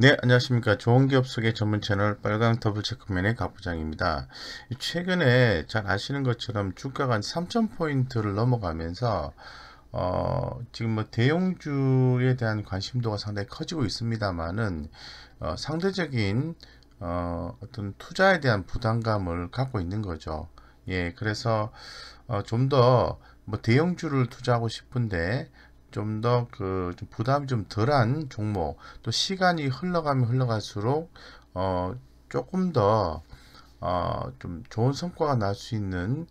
네, 안녕하십니까. 좋은 기업 소개 전문 채널 빨강 더블 체크맨의 가부장입니다. 최근에 잘 아시는 것처럼 주가가 한 3,000포인트를 넘어가면서 지금 뭐 대형주에 대한 관심도가 상당히 커지고 있습니다만은 상대적인 어떤 투자에 대한 부담감을 갖고 있는 거죠. 예, 그래서 좀 더 뭐 대형주를 투자하고 싶은데 좀 더 좀 부담이 좀 덜한 종목, 또 시간이 흘러가면 흘러갈수록 조금 더 좀 좋은 성과가 날 수 있는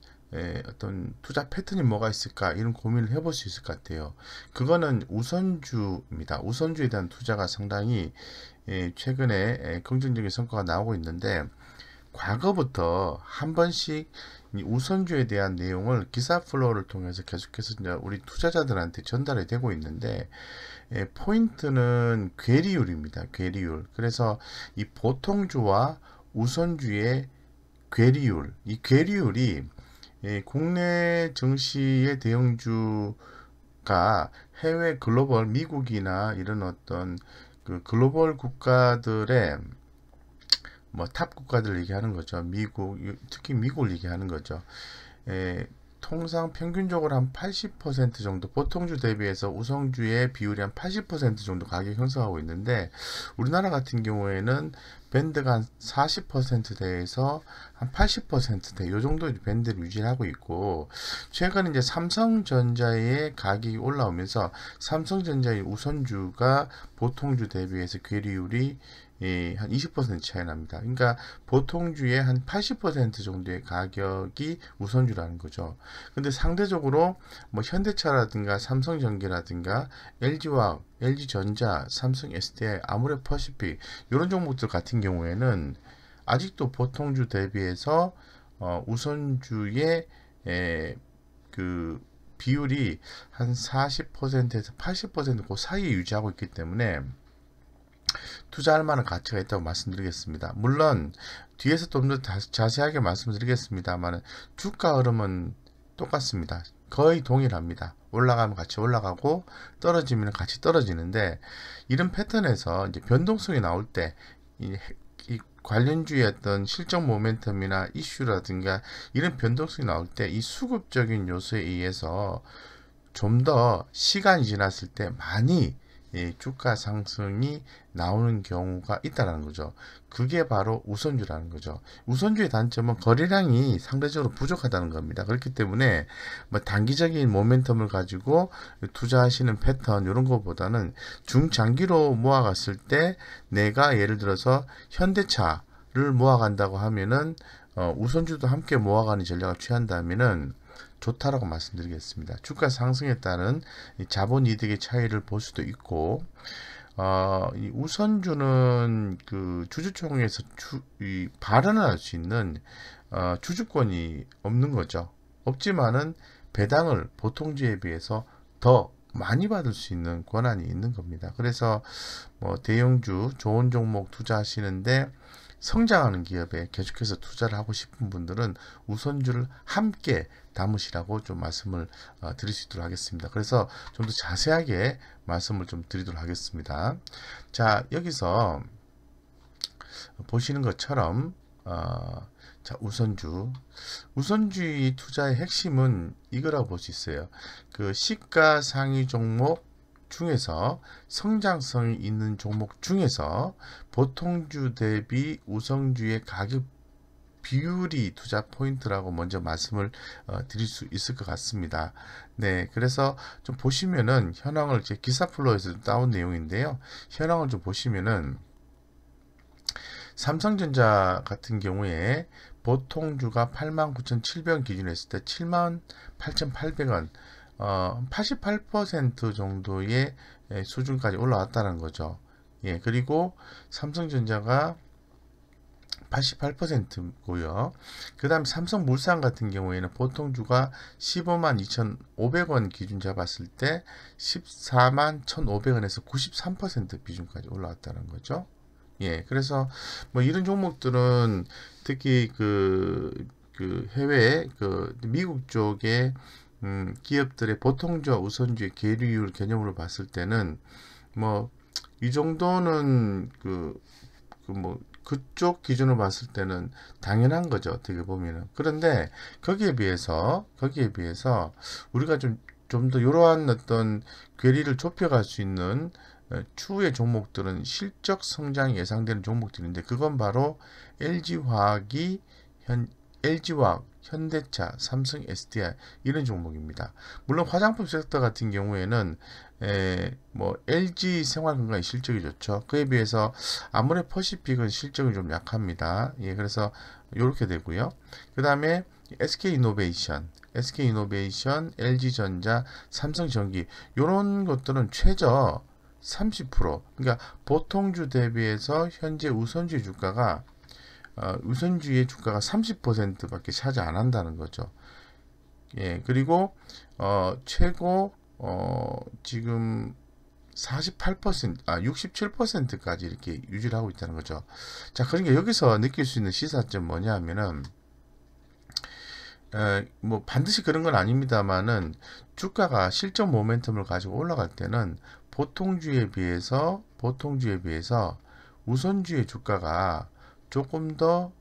어떤 투자 패턴이 뭐가 있을까 이런 고민을 해볼 수 있을 것 같아요. 그거는 우선주입니다. 우선주에 대한 투자가 상당히 최근에 긍정적인 성과가 나오고 있는데, 과거부터 한 번씩 이 우선주에 대한 내용을 기사 플로우를 통해서 계속해서 이제 우리 투자자들한테 전달이 되고 있는데, 포인트는 괴리율입니다. 괴리율. 그래서 이 보통주와 우선주의 괴리율, 이 괴리율이 국내 증시의 대형주가 해외 글로벌 미국이나 이런 어떤 그 글로벌 국가들의 뭐 탑 국가들 얘기하는 거죠. 미국, 특히 미국을 얘기하는 거죠. 에, 통상 평균적으로 한 80% 정도, 보통주 대비해서 우성주의 비율이 한 80% 정도 가격 형성하고 있는데, 우리나라 같은 경우에는 밴드가 한 40%대에서 한 80%대 요 정도 밴드를 유지하고 있고, 최근 이제 삼성전자의 가격이 올라오면서 삼성전자의 우선주가 보통주 대비해서 괴리율이 한 20% 차이 납니다. 그러니까 보통주의 한 80% 정도의 가격이 우선주라는 거죠. 근데 상대적으로 뭐 현대차라든가 삼성전기라든가 LG화학, LG전자, 삼성 SDI, 아모레퍼시픽 이런 종목들 같은 경우에는 아직도 보통주 대비해서 우선주의 그 비율이 한 40%에서 80%그 사이에 유지하고 있기 때문에 투자할 만한 가치가 있다고 말씀드리겠습니다. 물론 뒤에서 좀 더 자세하게 말씀드리겠습니다만 주가 흐름은 똑같습니다. 거의 동일합니다. 올라가면 같이 올라가고 떨어지면 같이 떨어지는데, 이런 패턴에서 이제 변동성이 나올 때 이 관련주의 어떤 실적 모멘텀이나 이슈라든가 이런 변동성이 나올 때 이 수급적인 요소에 의해서 좀 더 시간이 지났을 때 많이 주가 상승이 나오는 경우가 있다는 거죠. 그게 바로 우선주라는 거죠. 우선주의 단점은 거래량이 상대적으로 부족하다는 겁니다. 그렇기 때문에 뭐 단기적인 모멘텀을 가지고 투자하시는 패턴 이런 것보다는 중장기로 모아갔을 때, 내가 예를 들어서 현대차를 모아간다고 하면은 우선주도 함께 모아가는 전략을 취한다면은 좋다라고 말씀드리겠습니다. 주가 상승에 따른 자본 이득의 차이를 볼 수도 있고, 이 우선주는 그 주주총회에서 발언을 할 수 있는 주주권이 없는 거죠. 없지만은 배당을 보통주에 비해서 더 많이 받을 수 있는 권한이 있는 겁니다. 그래서 뭐 대형주 좋은 종목 투자하시는데 성장하는 기업에 계속해서 투자를 하고 싶은 분들은 우선주를 함께 담으시라고 좀 말씀을 드릴 수 있도록 하겠습니다. 그래서 좀 더 자세하게 말씀을 좀 드리도록 하겠습니다. 자, 여기서 보시는 것처럼 자, 우선주의 투자의 핵심은 이거라고 볼 수 있어요. 그 시가상위 종목 중에서 성장성이 있는 종목 중에서 보통주 대비 우선주의 가격 비율이 투자 포인트라고 먼저 말씀을 드릴 수 있을 것 같습니다. 네, 그래서 좀 보시면은 현황을 제 기사 플로우에서 따온 내용인데요. 현황을 좀 보시면은 삼성전자 같은 경우에 보통주가 89,700원 기준으로 했을 때 78,800원, 88% 정도의 수준까지 올라왔다는 거죠. 예, 그리고 삼성전자가 88%고요. 그 다음 삼성물산 같은 경우에는 보통주가 15만 2,500원 기준 잡았을 때 14만 1,500원에서 93% 비중까지 올라왔다는 거죠. 예, 그래서 뭐 이런 종목들은 특히 그 해외 미국 쪽의 기업들의 보통주와 우선주의 계류율 개념으로 봤을 때는 뭐 이 정도는 뭐 그쪽 기준으로 봤을 때는 당연한 거죠. 어떻게 보면은. 그런데 거기에 비해서 우리가 좀 더 이러한 어떤 괴리를 좁혀갈 수 있는 추후의 종목들은 실적 성장이 예상되는 종목들인데, 그건 바로 LG화학이 LG화학, 현대차, 삼성, SDI 이런 종목입니다. 물론 화장품 섹터 같은 경우에는 뭐 LG 생활건강이 실적이 좋죠. 그에 비해서 아모레퍼시픽은 실적이 좀 약합니다. 예, 그래서 이렇게 되고요. 그 다음에 SK이노베이션, LG전자, 삼성전기 이런 것들은 최저 30%, 그러니까 보통주 대비해서 현재 우선주의 주가가 30%밖에 차지 안 한다는 거죠. 예, 그리고 최고 지금 67%까지 이렇게 유지를 하고 있다는 거죠. 자, 그러니까 여기서 느낄 수 있는 시사점 뭐냐 하면은, 뭐 반드시 그런 건 아닙니다만은, 주가가 실적 모멘텀을 가지고 올라갈 때는 보통주에 비해서 우선주의 주가가 조금 더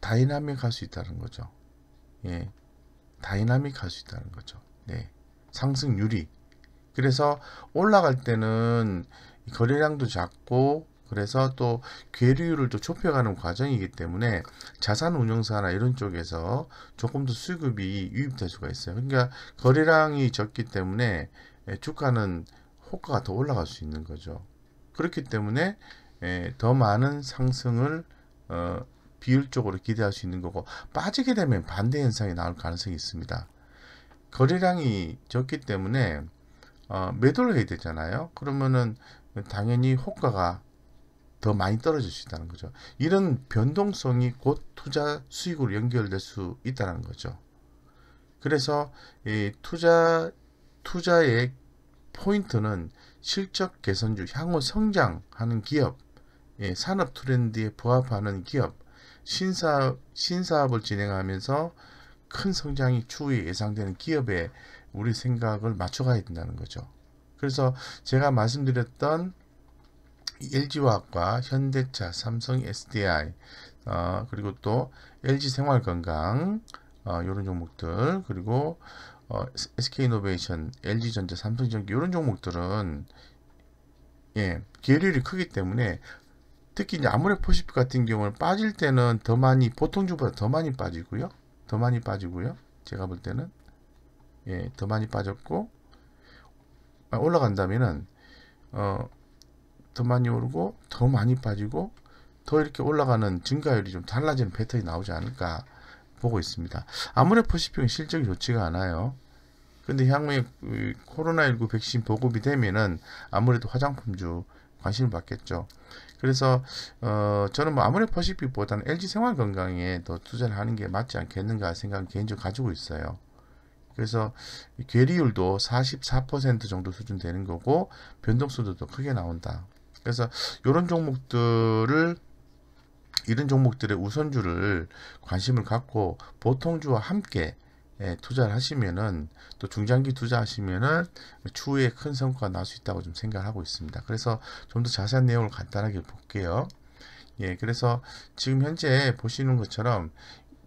다이나믹할 수 있다는 거죠. 예, 다이나믹할 수 있다는 거죠. 네, 상승률이. 그래서 올라갈 때는 거래량도 작고, 그래서 또 괴리율을 또 좁혀가는 과정이기 때문에 자산운용사나 이런 쪽에서 조금 더 수급이 유입될 수가 있어요. 그러니까 거래량이 적기 때문에 주가는 호가가 더 올라갈 수 있는 거죠. 그렇기 때문에 더 많은 상승을 비율적으로 기대할 수 있는 거고, 빠지게 되면 반대 현상이 나올 가능성이 있습니다. 거래량이 적기 때문에 매도를 해야 되잖아요. 그러면은 당연히 호가가 더 많이 떨어질 수 있다는 거죠. 이런 변동성이 곧 투자 수익으로 연결될 수 있다는 거죠. 그래서 이 투자의 포인트는 실적 개선주, 향후 성장하는 기업, 산업 트렌드에 부합하는 기업, 신사업을 진행하면서 큰 성장이 추후에 예상되는 기업에 우리 생각을 맞춰가야 된다는 거죠. 그래서 제가 말씀드렸던 LG화학과 현대차, 삼성, SDI, 그리고 또 LG생활건강, 이런 종목들, 그리고 SK이노베이션, LG전자, 삼성전기 이런 종목들은 계율이 크기 때문에, 특히 이제 아모레퍼시픽 같은 경우는 빠질 때는 더 많이, 보통주보다 더 많이 빠지고요. 제가 볼 때는 더 많이 빠졌고, 올라간다면은 더 많이 오르고 더 많이 빠지고 더 이렇게 올라가는 증가율이 좀 달라지는 패턴이 나오지 않을까 보고 있습니다. 아모레퍼시픽은 실적이 좋지가 않아요. 근데 향후에 코로나19 백신 보급이 되면은 아무래도 화장품주 관심을 받겠죠. 그래서 저는 뭐 아모레퍼시픽보다는 LG생활건강에 더 투자를 하는 게 맞지 않겠는가 생각을 개인적으로 가지고 있어요. 그래서 괴리율도 44% 정도 수준 되는 거고, 변동수도 더 크게 나온다. 그래서 이런 종목들의 우선주를 관심을 갖고 보통주와 함께 투자를 하시면은, 또 중장기 투자하시면은 추후에 큰 성과가 날 수 있다고 좀 생각하고 있습니다. 그래서 좀 더 자세한 내용을 간단하게 볼게요. 예, 그래서 지금 현재 보시는 것처럼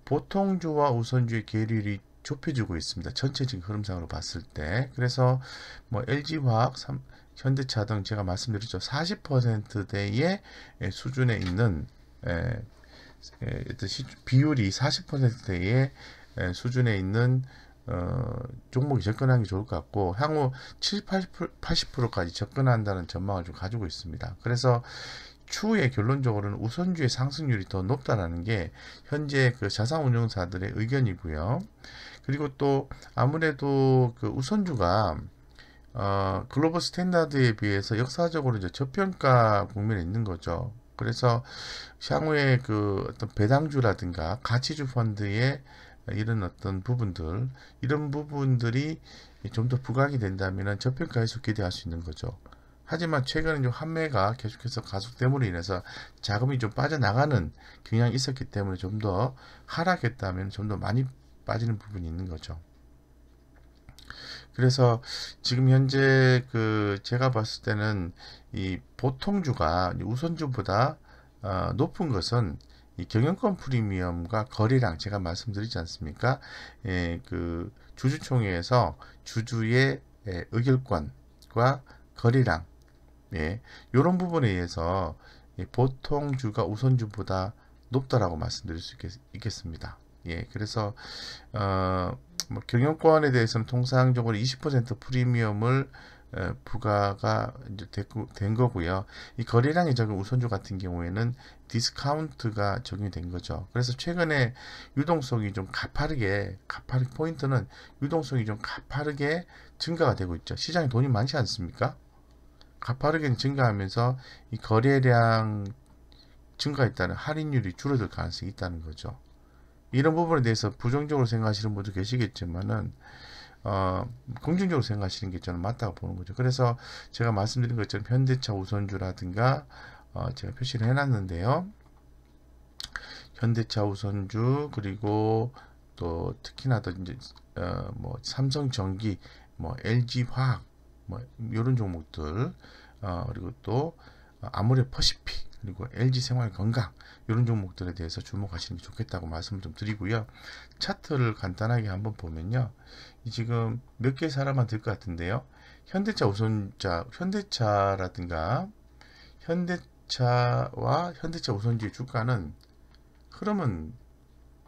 보통주와 우선주의 괴리율이 좁혀지고 있습니다. 전체적인 흐름상으로 봤을 때. 그래서 뭐 LG화학, 현대차 등 제가 말씀드렸죠. 40%대의 수준에 있는 비율이 40%대의 수준에 있는 종목이 접근하는 게 좋을 것 같고, 향후 70, 80%까지 접근한다는 전망을 좀 가지고 있습니다. 그래서 추후에 결론적으로는 우선주의 상승률이 더 높다라는 게 현재 그 자산운용사들의 의견이고요. 그리고 또 아무래도 그 우선주가 글로벌 스탠다드에 비해서 역사적으로 이제 저평가 국면에 있는 거죠. 그래서 향후에 그 어떤 배당주라든가 가치주 펀드의 이런 어떤 이런 부분들이 좀 더 부각이 된다면 저평가 해소 기대할 수 있는 거죠. 하지만 최근에 좀 환매가 계속해서 가속됨으로 인해서 자금이 좀 빠져나가는 경향이 있었기 때문에 좀 더 하락했다면 좀 더 많이 빠지는 부분이 있는 거죠. 그래서 지금 현재 제가 봤을 때는 이 보통주가 우선주보다 높은 것은 이 경영권 프리미엄과 거래량 제가 말씀드리지 않습니까? 그 주주총회에서 주주의 의결권과 거래량 이런 부분에 의해서 보통주가 우선주보다 높다라고 말씀드릴 수 있겠습니다. 그래서 뭐 경영권에 대해서는 통상적으로 20% 프리미엄을 부과가 이제 된 거고요. 이 거래량이 적은 우선주 같은 경우에는 디스카운트가 적용이 된 거죠. 그래서 최근에 유동성이 좀 가파르게 포인트는 유동성이 좀 가파르게 증가가 되고 있죠. 시장에 돈이 많지 않습니까? 가파르게 증가하면서 이 거래량 증가에 따른 할인율이 줄어들 가능성이 있다는 거죠. 이런 부분에 대해서 부정적으로 생각하시는 분도 계시겠지만은 긍정적으로 생각하시는 게 저는 맞다고 보는 거죠. 그래서 제가 말씀드린 것처럼 현대차 우선주라든가 제가 표시를 해놨는데요. 현대차 우선주 그리고 또 특히나 더 이제 뭐 삼성전기, 뭐 LG화학, 뭐 이런 종목들 그리고 또 아모레 퍼시픽 그리고 LG생활건강 이런 종목들에 대해서 주목하시는 게 좋겠다고 말씀을 좀 드리고요. 차트를 간단하게 한번 보면요. 지금 몇 개 사람만 될 것 같은데요. 현대차 우선자, 현대차라든가 현대차와 현대차 우선주의 주가는 흐름은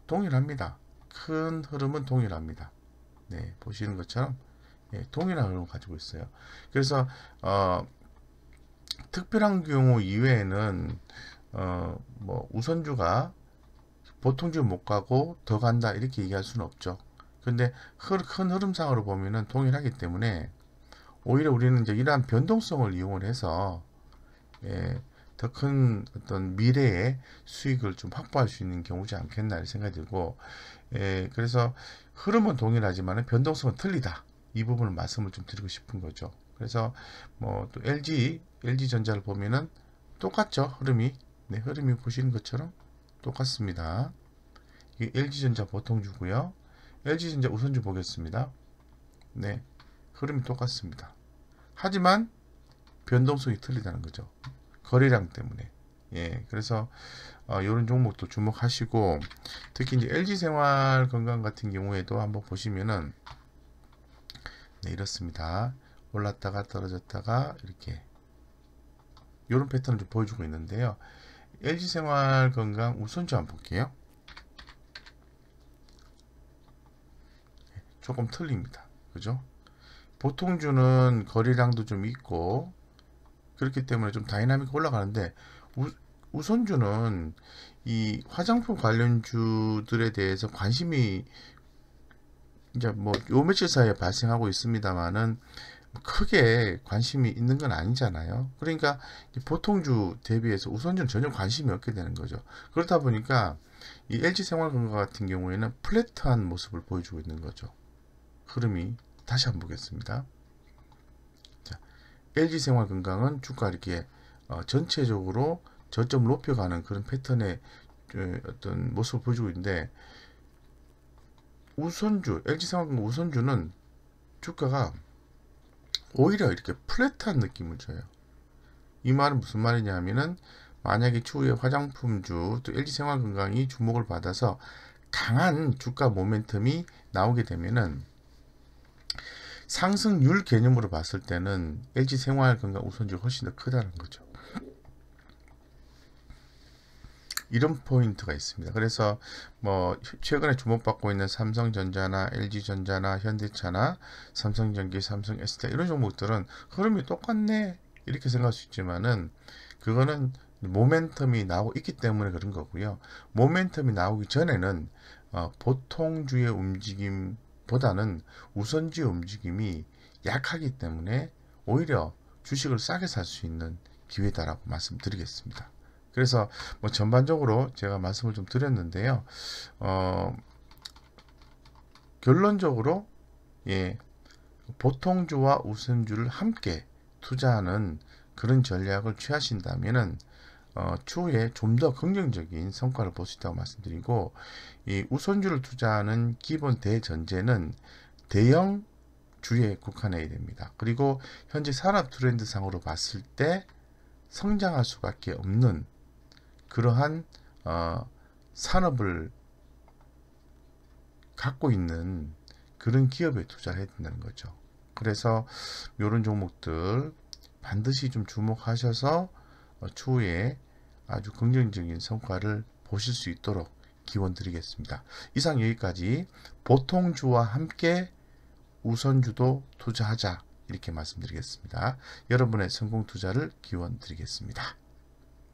동일합니다. 큰 흐름은 동일합니다. 네, 보시는 것처럼 동일한 흐름을 가지고 있어요. 그래서 특별한 경우 이외에는 뭐 우선주가 보통주 못 가고 더 간다 이렇게 얘기할 수는 없죠. 근데 큰 흐름상으로 보면은 동일하기 때문에 오히려 우리는 이제 이러한 변동성을 이용을 해서 더 큰 어떤 미래의 수익을 좀 확보할 수 있는 경우지 않겠나 이런 생각이 들고 그래서 흐름은 동일하지만 변동성은 틀리다 이 부분을 말씀을 좀 드리고 싶은 거죠. 그래서 뭐 또 LG전자를 보면은 똑같죠. 흐름이 흐름이 보시는 것처럼 똑같습니다. 이게 LG전자 보통주고요. LG전자 우선주 보겠습니다. 네, 흐름이 똑같습니다. 하지만 변동성이 틀리다는 거죠. 거래량 때문에. 그래서 이런 종목도 주목하시고 특히 이제 LG생활건강 같은 경우에도 한번 보시면은 이렇습니다. 올랐다가 떨어졌다가 이렇게 이런 패턴을 좀 보여주고 있는데요. LG생활건강 우선주 한번 볼게요. 조금 틀립니다. 그죠? 보통주는 거래량도 좀 있고 그렇기 때문에 좀 다이나믹 올라가는데 우선주는 이 화장품 관련주들에 대해서 관심이 이제 뭐 요 며칠 사이에 발생하고 있습니다만은 크게 관심이 있는 건 아니잖아요. 그러니까 보통주 대비해서 우선주는 전혀 관심이 없게 되는 거죠. 그렇다 보니까 이 LG생활건강 같은 경우에는 플랫한 모습을 보여주고 있는 거죠. 흐름이 다시 한번 보겠습니다. 자, LG생활건강은 주가 이렇게 전체적으로 저점을 높여가는 그런 패턴의 어떤 모습을 보여주고 있는데 우선주, LG생활건강 우선주는 주가가 오히려 이렇게 플랫한 느낌을 줘요. 이 말은 무슨 말이냐 하면은 만약에 추후에 화장품주 또 LG생활건강이 주목을 받아서 강한 주가 모멘텀이 나오게 되면은 상승률 개념으로 봤을 때는 LG생활건강 우선주가 훨씬 더 크다는 거죠. 이런 포인트가 있습니다. 그래서 뭐 최근에 주목받고 있는 삼성전자나 LG전자나 현대차나 삼성전기, 삼성 SDI 이런 종목들은 흐름이 똑같네 이렇게 생각할 수 있지만은 그거는 모멘텀이 나오고 있기 때문에 그런 거고요. 모멘텀이 나오기 전에는 보통주의 움직임보다는 우선주의 움직임이 약하기 때문에 오히려 주식을 싸게 살 수 있는 기회다라고 말씀드리겠습니다. 그래서 뭐 전반적으로 제가 말씀을 좀 드렸는데요. 결론적으로 보통주와 우선주를 함께 투자하는 그런 전략을 취하신다면은 추후에 좀 더 긍정적인 성과를 볼 수 있다고 말씀드리고 이 우선주를 투자하는 기본 대전제는 대형 주에 국한해야 됩니다. 그리고 현재 산업 트렌드상으로 봤을 때 성장할 수밖에 없는 그러한 산업을 갖고 있는 그런 기업에 투자를 해야 된다는 거죠. 그래서 이런 종목들 반드시 좀 주목하셔서 추후에 아주 긍정적인 성과를 보실 수 있도록 기원 드리겠습니다. 이상 여기까지 보통주와 함께 우선주도 투자하자 이렇게 말씀드리겠습니다. 여러분의 성공 투자를 기원 드리겠습니다.